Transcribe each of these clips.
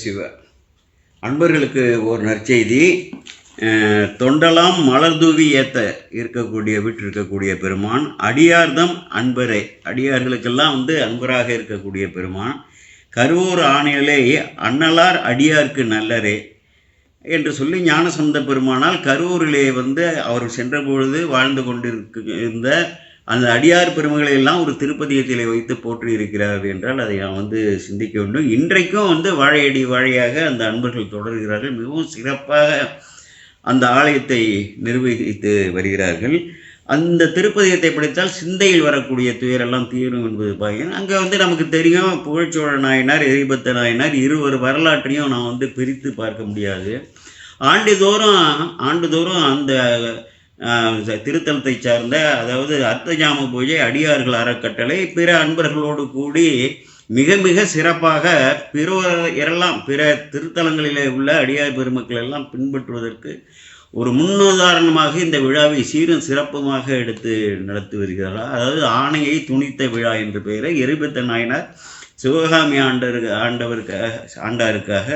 சிவ அன்பர்களுக்கு ஒரு நற்செய்தி. தொண்டலாம் மலர் தூவி ஏத்த இருக்கக்கூடிய பெருமான் அடியார்தம் அன்பரே. அடியார்களுக்கெல்லாம் அன்பராக இருக்கக்கூடிய பெருமான் கருவூர் ஆணையலே அன்னலார் அடியார்க்கு நல்லரே என்று சொல்லி ஞானசம்பந்த பெருமானால் கருவூரிலே அவர் சென்ற பொழுது வாழ்ந்து கொண்டிருந்த அந்த அடியார் பெருமைகளை எல்லாம் ஒரு திருப்பதியத்திலே வைத்து போற்றி இருக்கிறார்கள் என்றால் அதை நாம் சிந்திக்க வேண்டும். இன்றைக்கும் வாழையடி வாழையாக அந்த அன்பர்கள் தொடர்கிறார்கள். மிகவும் சிறப்பாக அந்த ஆலயத்தை நிர்வகித்து வருகிறார்கள். அந்த திருப்பதியத்தை படித்தால் சிந்தையில் வரக்கூடிய துயரெல்லாம் தீரும் என்பது பாருங்கள். அங்கே நமக்கு தெரியும், புகழ்ச்சோழ நாயனார், எரிபத்த நாயனார் இருவர் வரலாற்றையும் நாம் பிரித்து பார்க்க முடியாது. ஆண்டுதோறும் அந்த திருத்தலத்தை சார்ந்த, அதாவது அர்த்தஜாம பூஜை, அடியார்கள் அறக்கட்டளை பிற அன்பர்களோடு கூடி மிக மிக சிறப்பாக பிற திருத்தலங்களிலே உள்ள அடியார் பெருமக்கள் எல்லாம் பின்பற்றுவதற்கு ஒரு முன்னுதாரணமாக இந்த விழாவை சீரும் சிறப்புமாக எடுத்து நடத்தி வருகிறார்கள். அதாவது ஆணையை துணித்த விழா என்ற பெயரை எரிபத்த நாயனார் சிவகாமி ஆண்டாருக்காக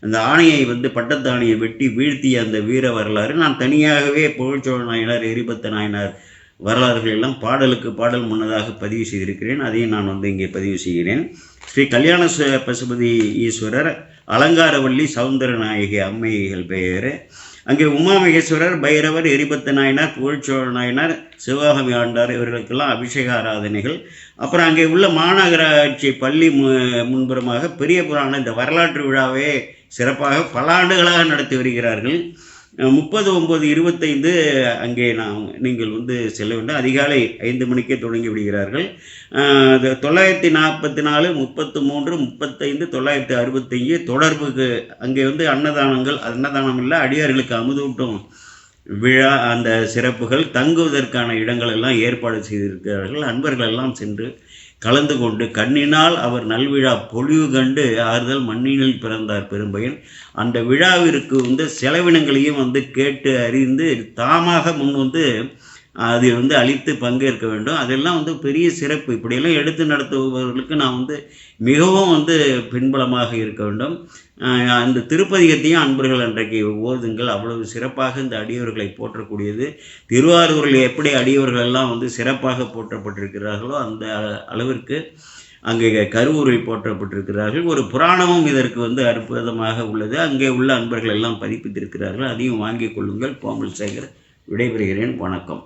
அந்த ஆணையை பட்டத்தாணியை வெட்டி வீழ்த்திய அந்த வீர வரலாறு நான் தனியாகவே புகழ்ச்சோழ நாயனார், எரிபத்த நாயனார் வரலாறுகள் எல்லாம் பாடலுக்கு பாடல் முன்னதாக பதிவு செய்திருக்கிறேன். அதையும் நான் இங்கே பதிவு செய்கிறேன். ஸ்ரீ கல்யாண பசுபதி ஈஸ்வரர், அலங்காரவல்லி சௌந்தர நாயகி அம்மைகள் பெயர். அங்கே உமாமகேஸ்வரர், பைரவர், எரிபத்த நாயனார், புகழ்ச்சோழ நாயனார், சிவகாமி ஆண்டார் இவர்களுக்கெல்லாம் அபிஷேக ஆராதனைகள். அப்புறம் அங்கே உள்ள மாநகராட்சி பள்ளி முன்புறமாக பெரிய புராண இந்த வரலாற்று விழாவே சிறப்பாக பல ஆண்டுகளாக நடத்தி வருகிறார்கள். 30/9/25 அங்கே நீங்கள் செல்ல வேண்டும். அதிகாலை 5 மணிக்கே தொடங்கி விடுகிறார்கள். 944 33 35 965 தொடர்புக்கு அங்கே அன்னதானம் இல்லை, அடியார்களுக்கு அமுதூட்டும் விழா, அந்த சிறப்புகள், தங்குவதற்கான இடங்கள் எல்லாம் ஏற்பாடு செய்திருக்கிறார்கள். அன்பர்கள் எல்லாம் சென்று கலந்து கொண்டு கண்ணினால் அவர் நல்விழா பொழிவு கண்டு ஆறுதல் மண்ணினில் பிறந்தார் பெரும்பயன். அந்த விழாவிற்கு செலவினங்களையும் கேட்டு அறிந்து தாமாக முன் அதில் அளித்து பங்கேற்க வேண்டும். அதெல்லாம் பெரிய சிறப்பு. இப்படியெல்லாம் எடுத்து நடத்துபவர்களுக்கு நாம் மிகவும் பின்பலமாக இருக்க வேண்டும். அந்த திருப்பதிகத்தையும் அன்பர்கள் அன்றைக்கு ஓதுங்கள். அவ்வளவு சிறப்பாக இந்த அடியவர்களை போற்றக்கூடியது. திருவாரூரில் எப்படி அடியவர்கள் எல்லாம் சிறப்பாக போற்றப்பட்டிருக்கிறார்களோ அந்த அளவிற்கு அங்கே கருவூரில் போற்றப்பட்டிருக்கிறார்கள். ஒரு புராணமும் இதற்கு அற்புதமாக உள்ளது. அங்கே உள்ள அன்பர்கள் எல்லாம் பதிப்பித்திருக்கிறார்கள். அதையும் வாங்கிக் கொள்ளுங்கள். கோமல் சேகர் விடைபெறுகிறேன். வணக்கம்.